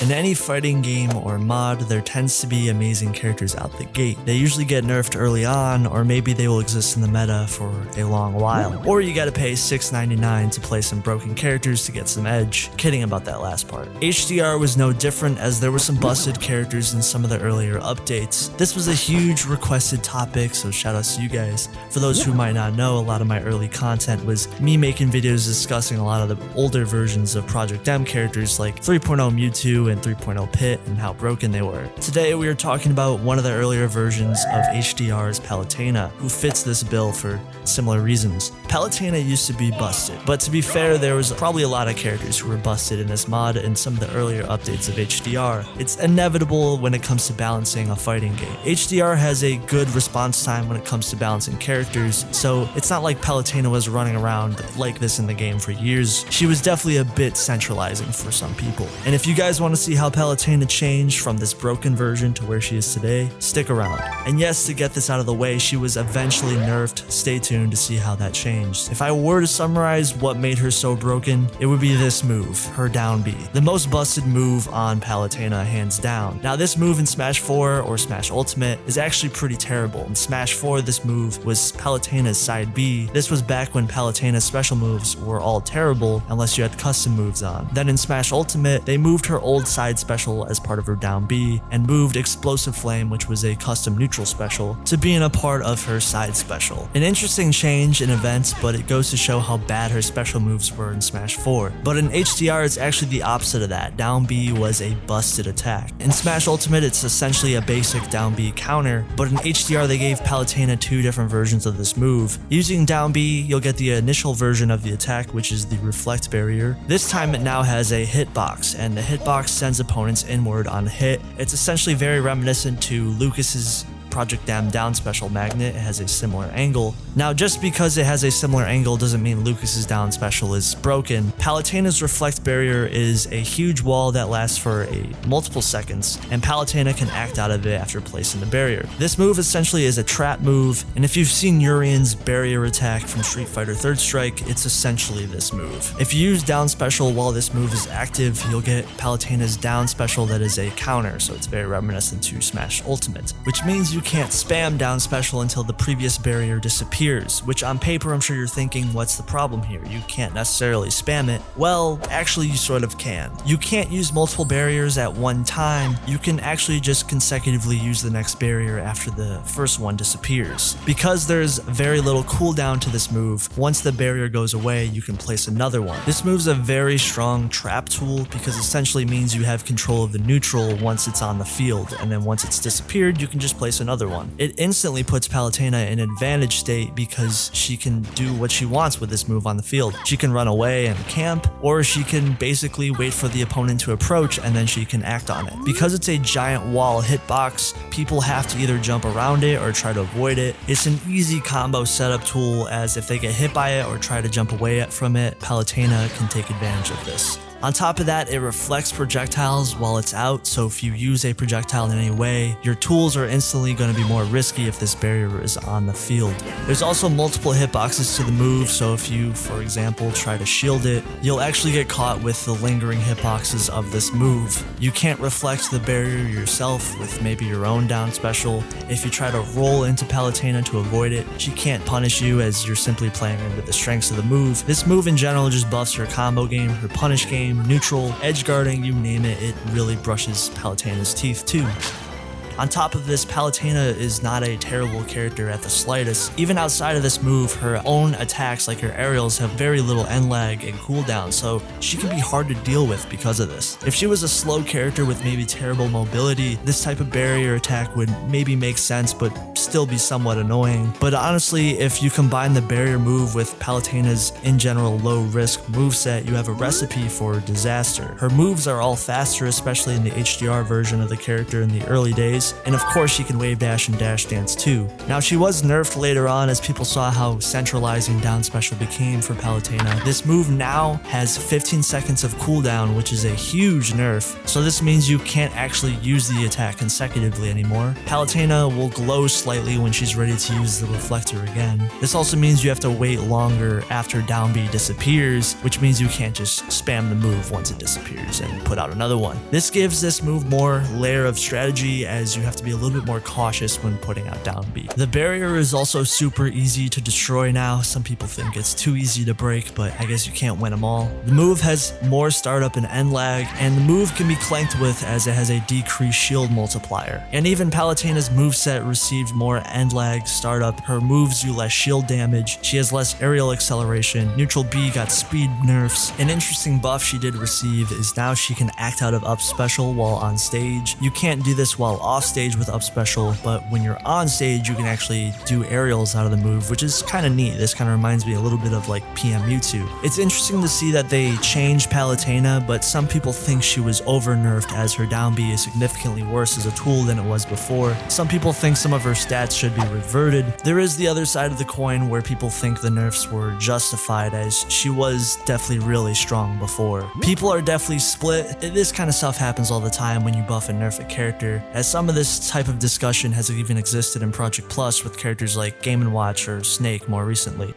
In any fighting game or mod, there tends to be amazing characters out the gate. They usually get nerfed early on, or maybe they will exist in the meta for a long while. Or you gotta pay $6.99 to play some broken characters to get some edge. Kidding about that last part. HDR was no different, as there were some busted characters in some of the earlier updates. This was a huge requested topic, so shout outs to you guys. For those who might not know, a lot of my early content was me making videos discussing a lot of the older versions of Project M characters like 3.0 Mewtwo and 3.0 Pit and how broken they were. Today we are talking about one of the earlier versions of HDR's Palutena, who fits this bill for similar reasons. Palutena used to be busted, but to be fair, there was probably a lot of characters who were busted in this mod and some of the earlier updates of HDR. It's inevitable when it comes to balancing a fighting game. HDR has a good response time when it comes to balancing characters, so it's not like Palutena was running around like this in the game for years. She was definitely a bit centralizing for some people. And if you guys want to see how Palutena changed from this broken version to where she is today, stick around. And yes, to get this out of the way, she was eventually nerfed. Stay tuned to see how that changed. If I were to summarize what made her so broken, it would be this move, her down B. The most busted move on Palutena, hands down. Now this move in Smash 4 or Smash Ultimate is actually pretty terrible. In Smash 4, this move was Palutena's side B. This was back when Palutena's special moves were all terrible unless you had custom moves on. Then in Smash Ultimate, they moved her old side special as part of her down B and moved Explosive Flame, which was a custom neutral special, to being a part of her side special. An interesting change in events, but it goes to show how bad her special moves were in Smash 4. But in HDR, it's actually the opposite of that. Down B was a busted attack. In Smash Ultimate, it's essentially a basic down B counter, but in HDR, they gave Palutena two different versions of this move. Using down B, you'll get the initial version of the attack, which is the Reflect Barrier. This time it now has a hitbox, and the hitbox sends opponents inward on hit. It's essentially very reminiscent to Lucas's Project M down special magnet. It has a similar angle. Now, just because it has a similar angle doesn't mean Lucas's down special is broken. Palutena's Reflect Barrier is a huge wall that lasts for multiple seconds, and Palutena can act out of it after placing the barrier. This move essentially is a trap move, and if you've seen Urian's barrier attack from Street Fighter 3rd Strike, it's essentially this move. If you use down special while this move is active, you'll get Palutena's down special that is a counter, so it's very reminiscent to Smash Ultimate, which means you can't spam down special until the previous barrier disappears, which on paper I'm sure you're thinking, what's the problem here? You can't necessarily spam it. Well, actually you sort of can. You can't use multiple barriers at one time. You can actually just consecutively use the next barrier after the first one disappears. Because there's very little cooldown to this move, once the barrier goes away, you can place another one. This move's a very strong trap tool because essentially means you have control of the neutral once it's on the field, and then once it's disappeared, you can just place another one. It instantly puts Palutena in an advantage state because she can do what she wants with this move on the field. She can run away and camp, or she can basically wait for the opponent to approach and then she can act on it. Because it's a giant wall hitbox, people have to either jump around it or try to avoid it. It's an easy combo setup tool, as if they get hit by it or try to jump away from it, Palutena can take advantage of this. On top of that, it reflects projectiles while it's out, so if you use a projectile in any way, your tools are instantly going to be more risky if this barrier is on the field. There's also multiple hitboxes to the move, so if you, for example, try to shield it, you'll actually get caught with the lingering hitboxes of this move. You can't reflect the barrier yourself with maybe your own down special. If you try to roll into Palutena to avoid it, she can't punish you as you're simply playing into the strengths of the move. This move in general just buffs her combo game, her punish game, neutral, edge guarding, you name it, it really brushes Palutena's teeth too. On top of this, Palutena is not a terrible character at the slightest. Even outside of this move, her own attacks like her aerials have very little end lag and cooldown, so she can be hard to deal with because of this. If she was a slow character with maybe terrible mobility, this type of barrier attack would maybe make sense but still be somewhat annoying. But honestly, if you combine the barrier move with Palutena's in general low risk moveset, you have a recipe for disaster. Her moves are all faster, especially in the HDR version of the character in the early days, moves, and of course she can wave dash and dash dance too. Now she was nerfed later on as people saw how centralizing down special became for Palutena. This move now has 15 seconds of cooldown, which is a huge nerf, so this means you can't actually use the attack consecutively anymore. Palutena will glow slightly when she's ready to use the reflector again. This also means you have to wait longer after down B disappears, which means you can't just spam the move once it disappears and put out another one. This gives this move more layer of strategy as you have to be a little bit more cautious when putting out down B. The barrier is also super easy to destroy now. Some people think it's too easy to break, but I guess you can't win them all. The move has more startup and end lag, and the move can be clanked with as it has a decreased shield multiplier. And even Palutena's moveset received more end lag startup. Her moves do less shield damage, she has less aerial acceleration, neutral B got speed nerfs. An interesting buff she did receive is now she can act out of up special while on stage. You can't do this while off stage with up special, but when you're on stage you can actually do aerials out of the move, which is kind of neat. This kind of reminds me a little bit of like PM Mewtwo. It's interesting to see that they changed Palutena, but some people think she was over nerfed as her down B is significantly worse as a tool than it was before. Some people think some of her stats should be reverted. There is the other side of the coin where people think the nerfs were justified as she was definitely really strong before. People are definitely split. This kind of stuff happens all the time when you buff and nerf a character, as some of this type of discussion has even existed in Project Plus with characters like Game & Watch or Snake more recently.